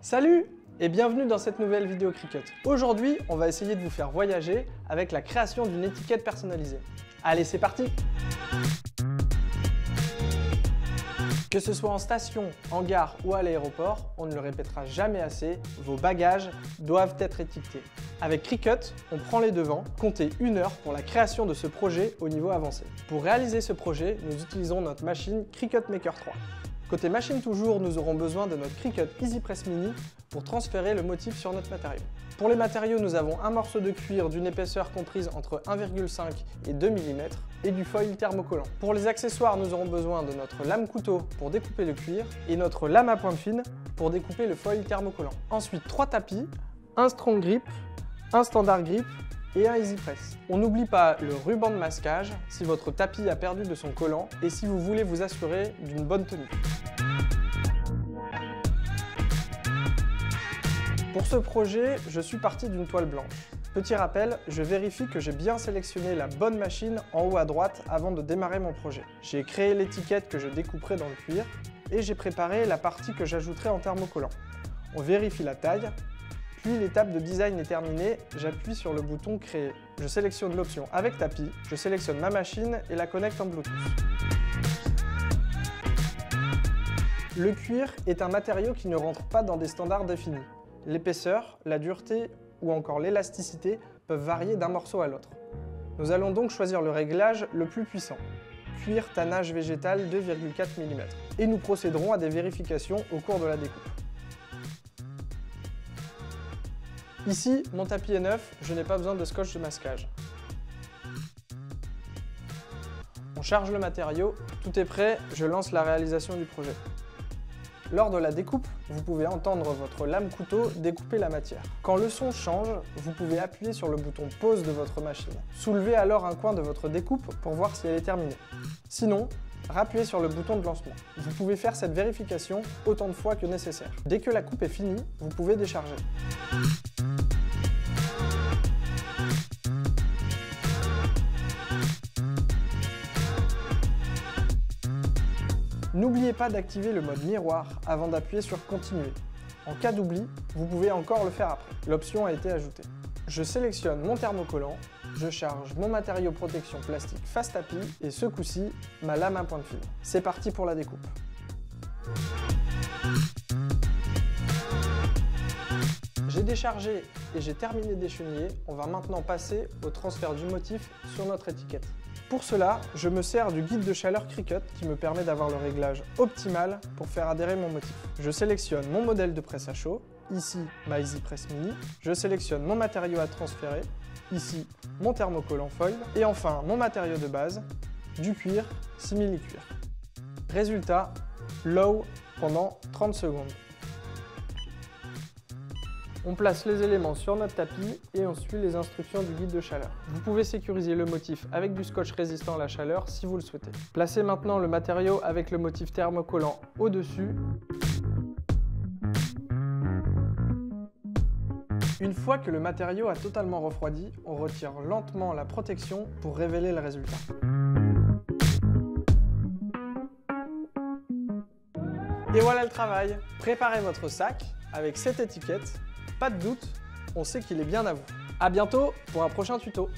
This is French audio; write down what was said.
Salut et bienvenue dans cette nouvelle vidéo Cricut. Aujourd'hui, on va essayer de vous faire voyager avec la création d'une étiquette personnalisée. Allez, c'est parti! Que ce soit en station, en gare ou à l'aéroport, on ne le répétera jamais assez, vos bagages doivent être étiquetés. Avec Cricut, on prend les devants, comptez 1 heure pour la création de ce projet au niveau avancé. Pour réaliser ce projet, nous utilisons notre machine Cricut Maker 3. Côté machine toujours, nous aurons besoin de notre Cricut EasyPress Mini pour transférer le motif sur notre matériau. Pour les matériaux, nous avons un morceau de cuir d'une épaisseur comprise entre 1,5 et 2 mm et du foil thermocollant. Pour les accessoires, nous aurons besoin de notre lame couteau pour découper le cuir et notre lame à pointe fine pour découper le foil thermocollant. Ensuite, 3 tapis, un strong grip, un standard grip et un EasyPress. On n'oublie pas le ruban de masquage si votre tapis a perdu de son collant et si vous voulez vous assurer d'une bonne tenue. Pour ce projet, je suis parti d'une toile blanche. Petit rappel, je vérifie que j'ai bien sélectionné la bonne machine en haut à droite avant de démarrer mon projet. J'ai créé l'étiquette que je découperai dans le cuir et j'ai préparé la partie que j'ajouterai en thermocollant. On vérifie la taille, puis l'étape de design est terminée, j'appuie sur le bouton Créer. Je sélectionne l'option avec tapis, je sélectionne ma machine et la connecte en Bluetooth. Le cuir est un matériau qui ne rentre pas dans des standards définis. L'épaisseur, la dureté ou encore l'élasticité peuvent varier d'un morceau à l'autre. Nous allons donc choisir le réglage le plus puissant, cuir tannage végétal 2,4 mm, et nous procéderons à des vérifications au cours de la découpe. Ici, mon tapis est neuf, je n'ai pas besoin de scotch de masquage. On charge le matériau, tout est prêt, je lance la réalisation du projet. Lors de la découpe, vous pouvez entendre votre lame couteau découper la matière. Quand le son change, vous pouvez appuyer sur le bouton pause de votre machine. Soulevez alors un coin de votre découpe pour voir si elle est terminée. Sinon, rappuyez sur le bouton de lancement. Vous pouvez faire cette vérification autant de fois que nécessaire. Dès que la coupe est finie, vous pouvez décharger. N'oubliez pas d'activer le mode miroir avant d'appuyer sur Continuer. En cas d'oubli, vous pouvez encore le faire après. L'option a été ajoutée. Je sélectionne mon thermocollant, je charge mon matériau protection plastique face tapis et ce coup-ci, ma lame à pointe fine. C'est parti pour la découpe. J'ai déchargé et j'ai terminé d'écheniller. On va maintenant passer au transfert du motif sur notre étiquette. Pour cela, je me sers du guide de chaleur Cricut qui me permet d'avoir le réglage optimal pour faire adhérer mon motif. Je sélectionne mon modèle de presse à chaud, ici ma EasyPress Mini, je sélectionne mon matériau à transférer, ici mon thermocollant foil, et enfin mon matériau de base, du cuir simili-cuir. Résultat, low pendant 30 secondes. On place les éléments sur notre tapis et on suit les instructions du guide de chaleur. Vous pouvez sécuriser le motif avec du scotch résistant à la chaleur si vous le souhaitez. Placez maintenant le matériau avec le motif thermocollant au-dessus. Une fois que le matériau a totalement refroidi, on retire lentement la protection pour révéler le résultat. Et voilà le travail! Préparez votre sac avec cette étiquette. Pas de doute, on sait qu'il est bien à vous. A bientôt pour un prochain tuto.